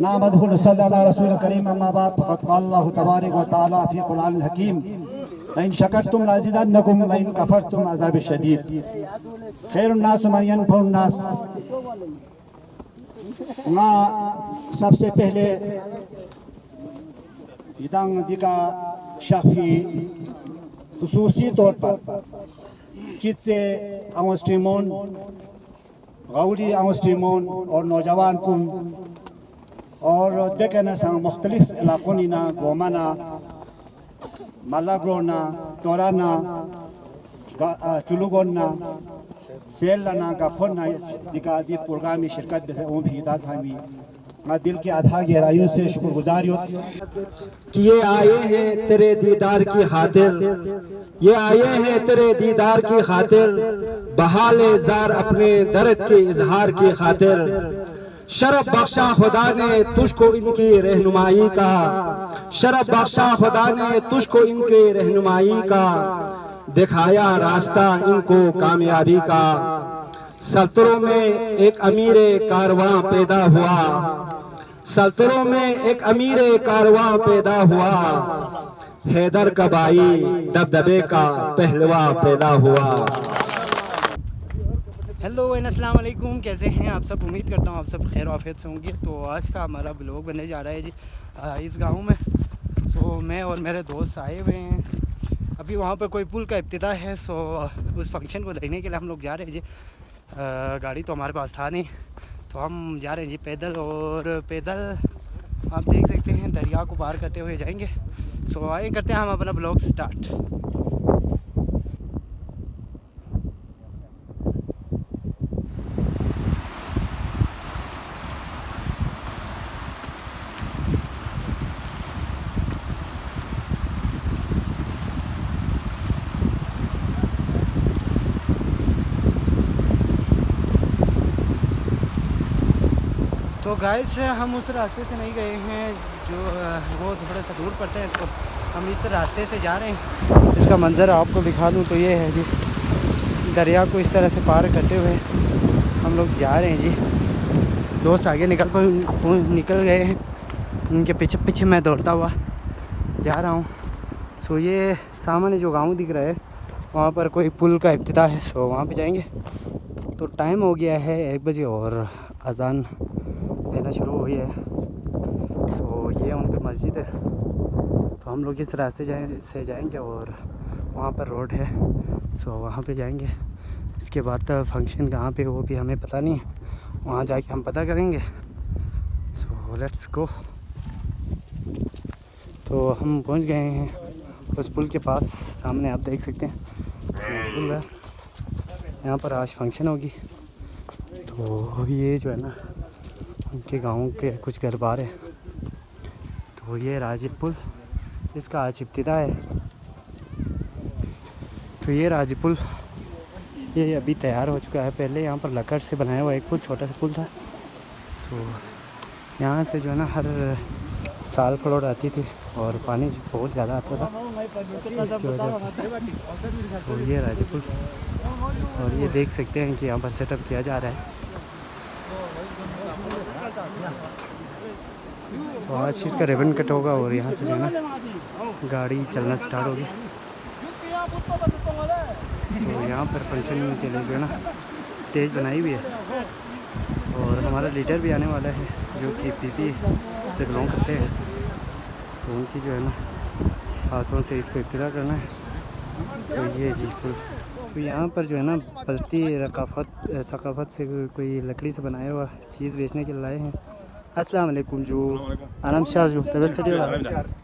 नामदहु नसल्ली अला रसूल करीम अम्मा बाद फ़क़द क़ाल अल्लाहु तबारक व तआला फ़ी क़ुरआनिल हकीम लइन शकरतुम लअज़ीदन्नकुम लइन कफ़रतुम अज़ाब शदीद। खैरुन नास मन यनफ़उन नास। सबसे पहले इदांग दिका शफी खुसूसी तौर पर कितने अंगस्ट्रीमोन गौरी अंगस्ट्रीमोन और नौजवान कुन और देखना संग मुख्तलिफ इलाकों ना गोमाना मलाग्रोना तोराना चुलुगोना सेलना गाफोना दिका दी प्रोग्राम में शिरकत से ओम हिदा सामी मैं दिल की आधा गहराइयों से शुक्रगुजार हूँ कि ये आए हैं तेरे दीदार की खातिर, ये आए हैं तेरे दीदार की खातिर, बहाले जार अपने दर्द के इजहार की खातिर। शरफ बख्शा खुदा ने तुझको इनकी रहनुमाई का, शरफ बख्शा खुदा ने तुझको इनके रहनुमाई का, दिखाया रास्ता इनको कामयाबी का। सल्तनों में एक अमीर कारवां पैदा हुआ, सल्तनों में एक अमीर कारवां पैदा हुआ, हैदर का भाई दबदबे का पहलवा पैदा हुआ। हेलो एंड अस्सलाम वालेकुम, कैसे हैं आप सब? उम्मीद करता हूँ आप सब खैर आफियत से होंगे। तो आज का हमारा ब्लॉग बनने जा रहा है जी इस गांव में। सो मैं और मेरे दोस्त आए हुए हैं, अभी वहाँ पर कोई पुल का इफ्तिताह है। सो उस फंक्शन को देखने के लिए हम लोग जा रहे हैं जी। गाड़ी तो हमारे पास था नहीं, तो हम जा रहे हैं जी पैदल। और पैदल आप देख सकते हैं दरिया को पार करते हुए जाएंगे। सो आए करते हैं हम अपना ब्लॉग स्टार्ट। तो गाइस हम उस रास्ते से नहीं गए हैं जो वो थोड़ा सा दूर पड़ता है, तो हम इस रास्ते से जा रहे हैं। इसका मंज़र आपको दिखा दूँ तो ये है जी, दरिया को इस तरह से पार करते हुए हम लोग जा रहे हैं जी। दोस्त आगे निकल गए हैं, उनके पीछे पीछे मैं दौड़ता हुआ जा रहा हूँ। सो ये सामने जो गाँव दिख रहा है वहाँ पर कोई पुल का इफ्तिताह है, सो वहाँ पे जाएंगे। तो टाइम हो गया है 1 बजे और अज़ान देना शुरू हुई है। सो ये उनकी मस्जिद है, तो हम लोग इस रास्ते से जाएंगे और वहाँ पर रोड है, सो वहाँ पे जाएंगे। इसके बाद फंक्शन कहाँ पे वो भी हमें पता नहीं है, वहाँ जाके हम पता करेंगे। So let's go. तो हम पहुँच गए हैं उस पुल के पास, सामने आप देख सकते हैं पुल है। यहाँ पर आज फंक्शन होगी, तो ये जो है ना उनके गाँव के कुछ घर बार है। तो ये राजीव पुल, इसका आज इब्तिदा है। तो ये राजीव पुल ये अभी तैयार हो चुका है। पहले यहाँ पर लकड़ से बनाया हुआ एक पुल, छोटा सा पुल था। तो यहाँ से जो है ना हर साल फ्लोड आती थी और पानी बहुत ज़्यादा आता था इसकी वजह से। तो ये राजीव पुल, और ये देख सकते हैं कि यहाँ पर सेटअप किया जा रहा है। तो आज इसका रिबन कट होगा और यहाँ से जो है ना गाड़ी चलना स्टार्ट होगी। तो यहाँ पर फंक्शन के लिए जो है ना स्टेज बनाई हुई है, और हमारा लीडर भी आने वाला है जो कि पीपी से बिलोंग करते हैं। तो उनकी जो है ना हाथों से इसको इब्तिदा करना है। तो ये जी पुल, तो यहाँ पर जो है ना बल्ती सकाफत से कोई लकड़ी से बनाया हुआ चीज़ बेचने के लिए लाए हैं। अस्सलाम वालेकुम जो आराम शाह जो तबीयत से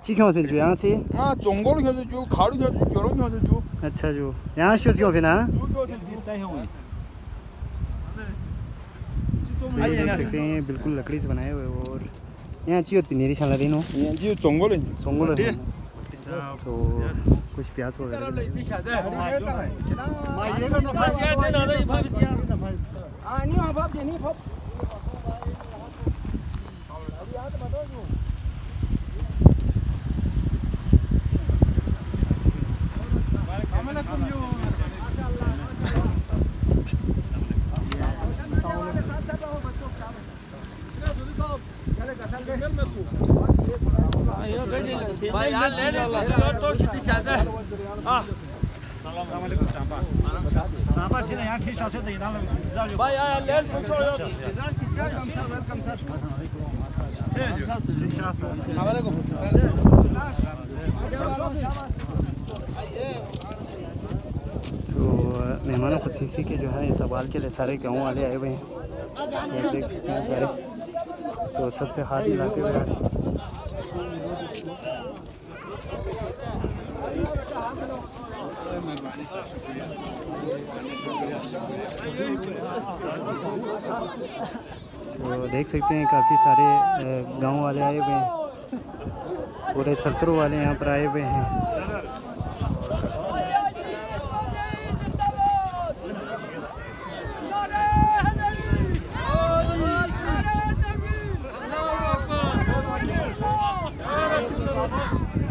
ठीक है जो यहाँ से अच्छा जो यहाँ शूज़ क्यों फिर देख सकते हैं बिल्कुल लकड़ी से बनाए हुए। और यहाँ चाहिए पिनेरी शाला दिन हो चोंगोल तो कुछ प्याज वगैरह मेहमानों खुशीसी के जो है इस्तकबाल के लिए सारे गाँव वाले आए हुए हैं, आप देख सकते हैं सारे, तो सबसे हाथ मिलाते हुए आ रहे हैं। तो देख सकते हैं काफ़ी सारे गांव वाले आए हुए हैं, पूरे सल्तरों वाले यहाँ पर आए हुए हैं।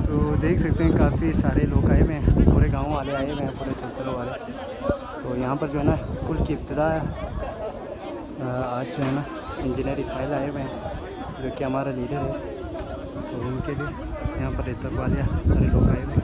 तो देख सकते हैं काफ़ी सारे लोग आए हुए हैं, पूरे गांव वाले आए हुए हैं, पूरे सल्तरों वाले। तो यहाँ पर जो है ना कुल की इब्तिदा आज जो है ना इंजीनियर इस्माइल आए हुए हैं, जो कि हमारा लीडर है। तो उनके लिए यहाँ पर इस्तकबालिया सारे लोग आए हुए हैं।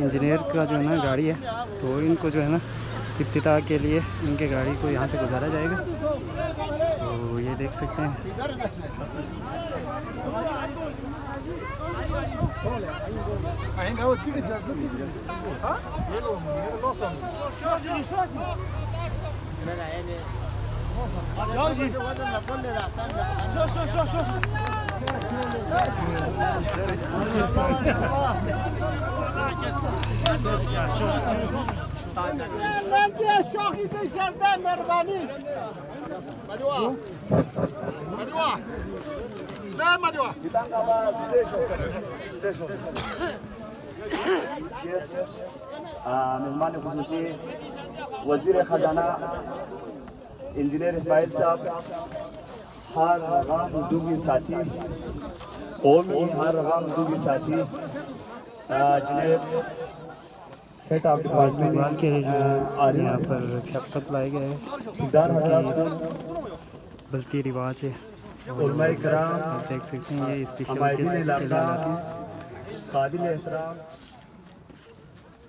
इंजीनियर का जो है ना गाड़ी है, तो इनको जो है ना इब्तिदा के लिए इनके गाड़ी को यहाँ से गुजारा जाएगा। तो ये देख सकते हैं। मेहमान खुसूसी वज़ीर ख़जाना इंजीनियर इस्माइल साहब, हर रगाम दूगी साथी कौमी, हर रगाम दूगी साथी जिन्हें इस्तेमाल के लिए जो है यहाँ पर शफकत लाए गए हैं, बल्कि रिवाज है। आप देख सकते हैं ये स्पेशल काबिल एहतराम।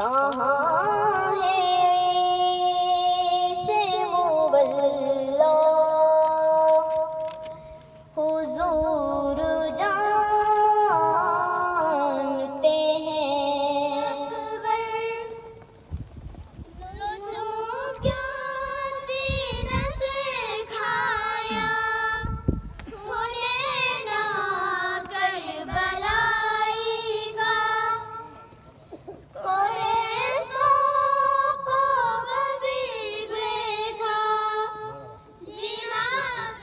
कहाँ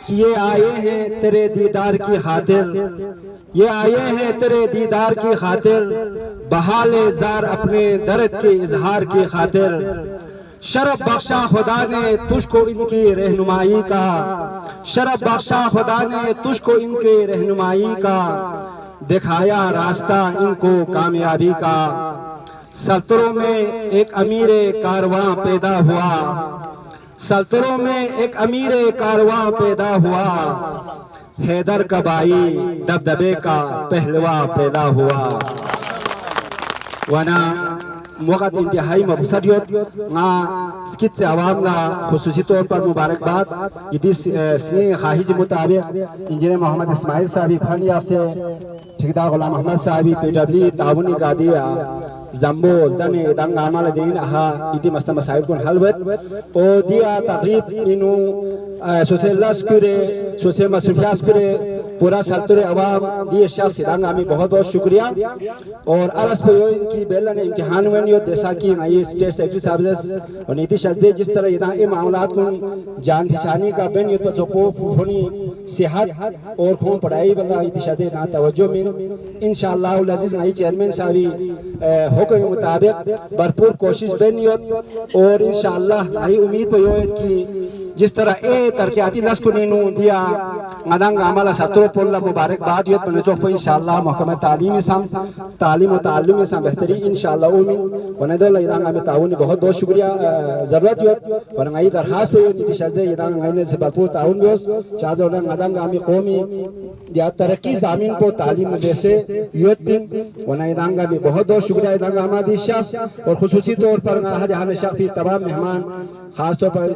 कि ये आए हैं तेरे दीदार की खातिर, ये आए हैं तेरे दीदार की खातिर, बहाले जार अपने दर्द के इजहार की खातिर। शरफ बख्शा खुदा ने तुझको इनकी रहनुमाई का, शरफ बख्शा खुदा ने तुझको इनके रहनुमाई का, दिखाया रास्ता इनको कामयाबी का। सल्तनों में एक अमीर कारवां पैदा हुआ, सल्तनों में एक अमीर कारवां पैदा हुआ, हैदर कबाई दबदबे का पहलवा पैदा हुआ। वना वक़्त इंतहाई मकसदियत ना स्कित आवाम ला खुसूसी तौर पर मुबारकबाद। यदि स्ने ख्वाहिश मुताबिक इंजीनियर मोहम्मद इस्माइल साहब फनिया से ठेकेदार गुलाम अहमद साहब PW ताउनी का दिया जम्बो दने दंग आमाल दिन आहा इति मस्त मसाइल को हलवत ओ दिया तकरीब इनु सोशल स्कुरे सोशल मसरूफियात स्कुरे पूरा सल्तुरे अवाम दिए शाह सिदांग आमी बहुत बहुत शुक्रिया। और अरस पे यो इनकी बेला ने इम्तिहान में यो जैसा कि ये स्टेट सेक्रेटरी साहब और नीति शजदे जिस तरह ये मामलात को जान पहचानी का बेन यो तो फुफनी सेहत और खून पढ़ाई वाला नीति शजदे ना तवज्जो में इंशाअल्लाह अजीज नई चेयरमैन साहब हुक्म मुताबिक भरपूर कोशिश बेन यो और इंशाअल्लाह नई उम्मीद पे यो कि जिस तरह ए तरक्याती लस्को नीनू दिया मदंग आमला सत्रो पोल्ला मुबारकबाद यो पने चोफ इंशाअल्लाह महकमा तालीम साम तालीम और ताल्लुम साम बेहतरी इंशाअल्लाह उम्मीद वनदल इदांगा में ताउन बहुत बहुत शुक्रिया जरूरत यो वनगाई दरखास्त पे नीति शजदे इदांगा गाइने से भरपूर ताउन योस चाजो न मदंग आमी कौमी या तरक्की जामिन को तालीम जैसे योत बिन वना इदांगा में बहुत बहुत शुक्रिया इदांगा हमारी शख्स और खुसूसी तौर पर हज हमेशा भी तमाम मेहमान खास तौर पर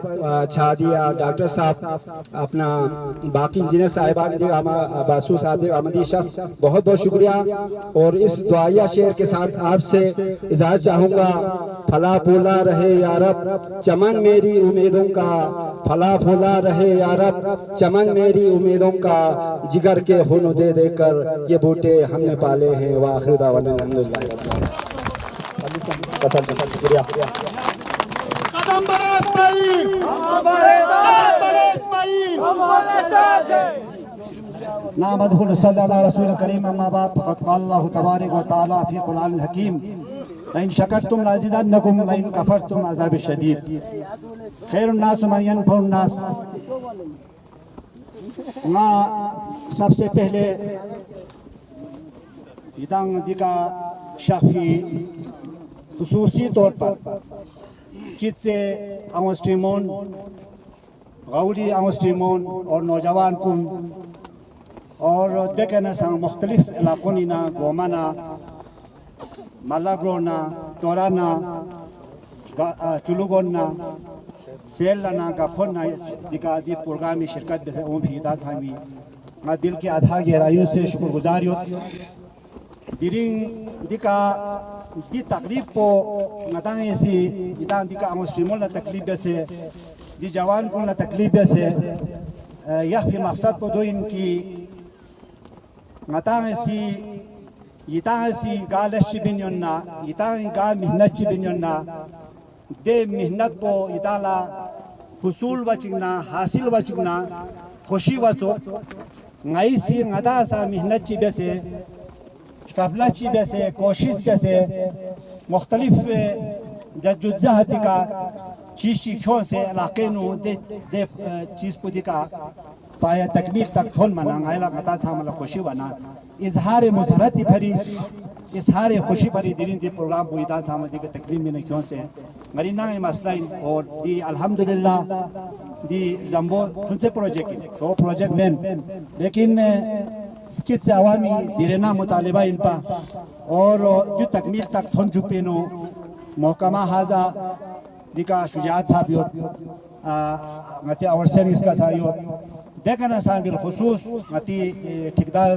छादिया डॉक्टर साहब अपना बाकी इंजीनियर साहिबान बासु साहब आमदी शख्स बहुत बहुत शुक्रिया। और इस दुआया शेर के साथ आपसे इजाज़त चाहूँगा। फला फूला रहे यारब चमन मेरी उम्मीदों का, फला फूला रहे यारब चमन मेरी उम्मीदों का, जिगर के हुन दे देकर ये बूटे हमने पाले हैं। वाखिर दावाना अल्हम्दुलिल्लाह। शुक्रिया। कदम बढ़ो इस्माइल, हमारे साथ है। नामदहुल सल्लल्लाहु रसूल करीम अम्मा बाद फ़क़द क़ाल अल्लाहु तबारक व तआला फ़ी क़ुरआनिल हकीम लइन शकरतुम लअज़ीदन्नकुम लइन कफ़रतुम अज़ाब शदीद। खैरुन नास मन यनफ़उन नास। ना सबसे पहले इदांग दिका शफ़ी खुसूसी तौर पर कितने आमस्ट्रीमोन गौरी आमस्ट्रीमोन और नौजवान कुन और देखना संग मुख्तलिफ इलाकों ना गोमाना मलाग्रोना तोराना चुलुगोना सेलना गफोना दिका दी प्रोग्राम में शिरकत जैसे ओम भी दास हमी मैं दिल की आधा गहराइयों से शुक्रगुजार हूँ। दिरिंग दिका दी तकलीफ को नतांगे सी इदान दिका आमस्ट्रीमोन ना तकलीफ से दी जवान को ना तकलीफ से यह भी मकसद को दो इनकी नतांगे सी गालश बिन्योना इतांगे गा मेहनत बिन्योना दे मेहनत को इताला हुसूल वचिगना हासिल वचिगना खुशी वचो नई सी नदा सा मेहनत ची बेसे कबला ची बेसे कोशिश बेसे मुख्तलिफ जद्दोजहद का चीज़ क्यों से इलाके नु दे चीज़ को दिका पाया तकमील तक थोन मना गायला गता सामला खुशी बना इजहार मुसरती भरी इजहार खुशी भरी दिरिन दी प्रोग्राम बुईदा सामदी के तकरीम में क्यों से मरीना मसला और दी अल्हम्दुलिल्लाह दी जम्बो सुनसे प्रोजेक्ट शो प्रोजेक्ट मैन लेकिन स्किट अवामी दिरेना मुतालिबा इन पा और जो तकमील तक थोन चुपे नो महकमा हाजा दिका शुजात साहब यो मते अवसर इसका सायो देखना साबिल खुसूस मती ठेकेदार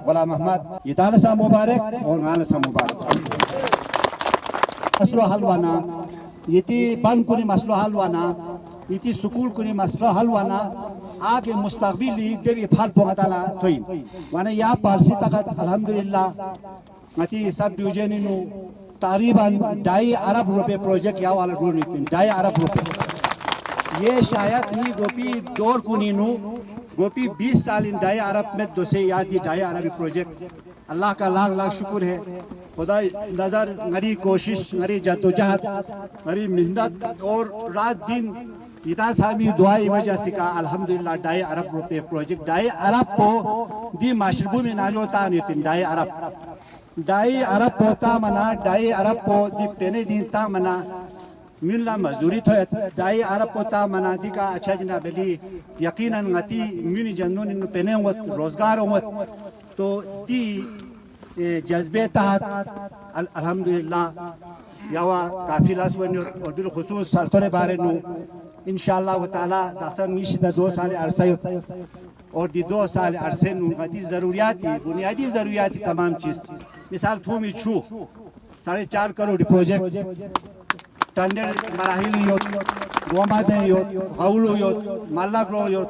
गुलाम अहमद इदान सा मुबारक और गाना सा मुबारक मसलो हलवाना इति बन कुनी मसलो हलवाना इति स्कूल कुनी मसलो हलवाना आगे मुस्तकबिल देवी फाल पोगताला थोइन वाना या पालसी तक अल्हम्दुलिल्लाह मती सब डिवीजन नु तकरीबन 2.5 अरब रुपए प्रोजेक्ट या वाला ढूंढ 2.5 अरब रुपए ये शायद नी गोपी दौर कुनीनु गोपी 20 साल इन डाई अरब में दोसे याद ये डाई अरबी प्रोजेक्ट अल्लाह का लाख लाख शुक्र है खुदा नज़र गरी कोशिश गरी जद्दोजहद गरी मेहनत और रात दिन इतना सामी दुआई वजह से का अल्हम्दुलिल्लाह डाई अरब रुपए प्रोजेक्ट डाई अरब को दी माशरबू में नाजोता नहीं डाई अरब पोता मना डाई अरब को दी पेने दीनता मना मिलना मजदूरी तो डाई अरब पोता मना दी का अच्छा जना बेली यकीनन गति मिनी जनून इन पेने वत रोजगार वत तो ती जज्बे तहत अल्हम्दुलिल्लाह यावा काफिला सुवनी और बिल खुसूस सल्तरे बारे नु इंशाअल्लाह ताला दसन निश्चित 2 साल अरसे और दी 2 साल अरसे नु गति जरूरियात बुनियादी जरूरियात तमाम चीज मिसाल थूमी छू 4.5 करोड़ प्रोजेक्ट टेंडर मराहिल योत गोमादे योत गाउलो योत मालाग्रो योत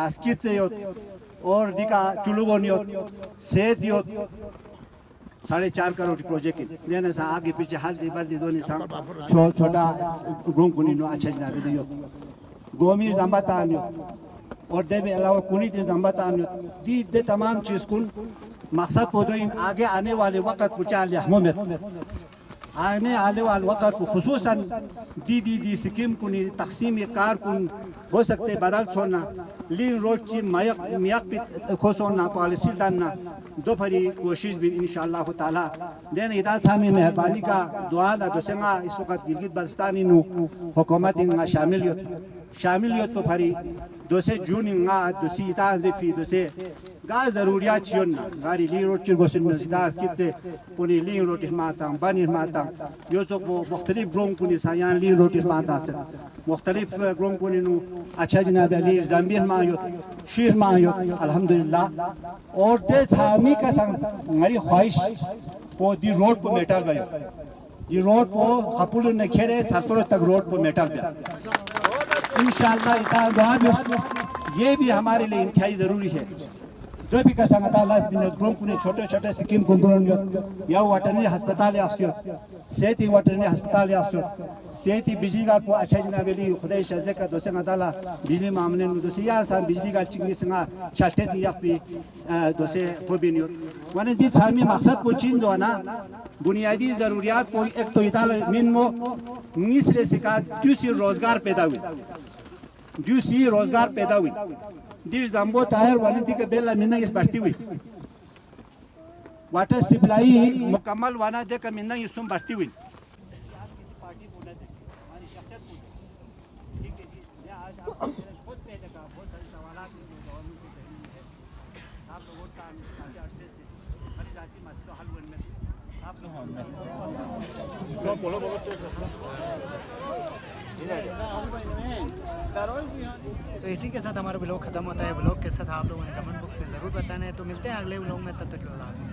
आस्कित योत और दिका चुलुगोन योत सेद योत 4.5 करोड़ प्रोजेक्ट लेने से आगे पीछे हाल दी बल्दी दोनी सा छोटा गुम कुनी नो अच्छा जना दे योत गोमीर जंबाता योत और देवे अलावा कुनी ती जंबाता योत दी दे तमाम चीज कुन मकसद को इन आगे आने वाले वक्त कुचा में आने वाले वक्त को खुसूसन दी सिक्किम कुनी तकसीम कार कुन हो सकते बदल छोड़ना लिंग रोड ची मियाक खोसोना पॉलिसी डालना दोपहरी कोशिश भी इंशाअल्लाह ताला देन इदा सामी मेहरबानी का दुआ दा दोसेंगा इस वक्त गिलगित बल्तिस्तान नु हुकूमत इंगा शामिल योत पफरी दोसे जून इंगा दोसी इता ज़िफी दोसे गा जरूरियात चियोना गारी लिंग रोड चिर गोसिन नजिदास कितसे पुनी लिंग रोड माता बनी माता यो जो वो मुख्तलिफ ग्रोंग पुनी सायान लिंग रोड माता से मुख्तलिफ ग्रोंग पुनी नु अच्छा जनाब अली ज़ाम्बियन मायो शीर मायो अल्हम्दुलिल्लाह और ते छामी का संग हमारी ख्वाहिश वो दी रोड को मेटल गयो ये रोड को कपुल ने खेरे सत्तरों तक रोड को मेटल गया इंशाअल्लाह इतना दुआ भी ये भी हमारे लिए इंतहाई जरूरी है दो भी का संगता लास्ट दिन ग्रोम कुने छोटे छोटे स्कीम कुंदरन या वेटरनरी अस्पताल आस्यो सेती वेटरनरी अस्पताल आस्यो सेती बिजली का को अच्छा जनाबेली खुदा शजदे का दोसे मदाला बिजली मामले में दोसे या सान बिजली का चिंगी संगा छाटे से यापी दोसे फोबिनियो वने दी सामी मकसद को चीन दो ना बुनियादी जरूरियात को एक तो इताल मिनमो मिस्र से का दूसरी रोजगार पैदा हुई दिल जम्बो टायर वाली दी के बेला मिना इस बढ़ती हुई वाटर सप्लाई मुकम्मल वाना दे का मिना इसुम बढ़ती हुई तो इसी के साथ हमारा ब्लॉग खत्म होता है। ब्लॉग के साथ आप लोगों ने कमेंट बॉक्स में ज़रूर बताना है। तो मिलते हैं अगले ब्लॉग में, तब तक के लिए।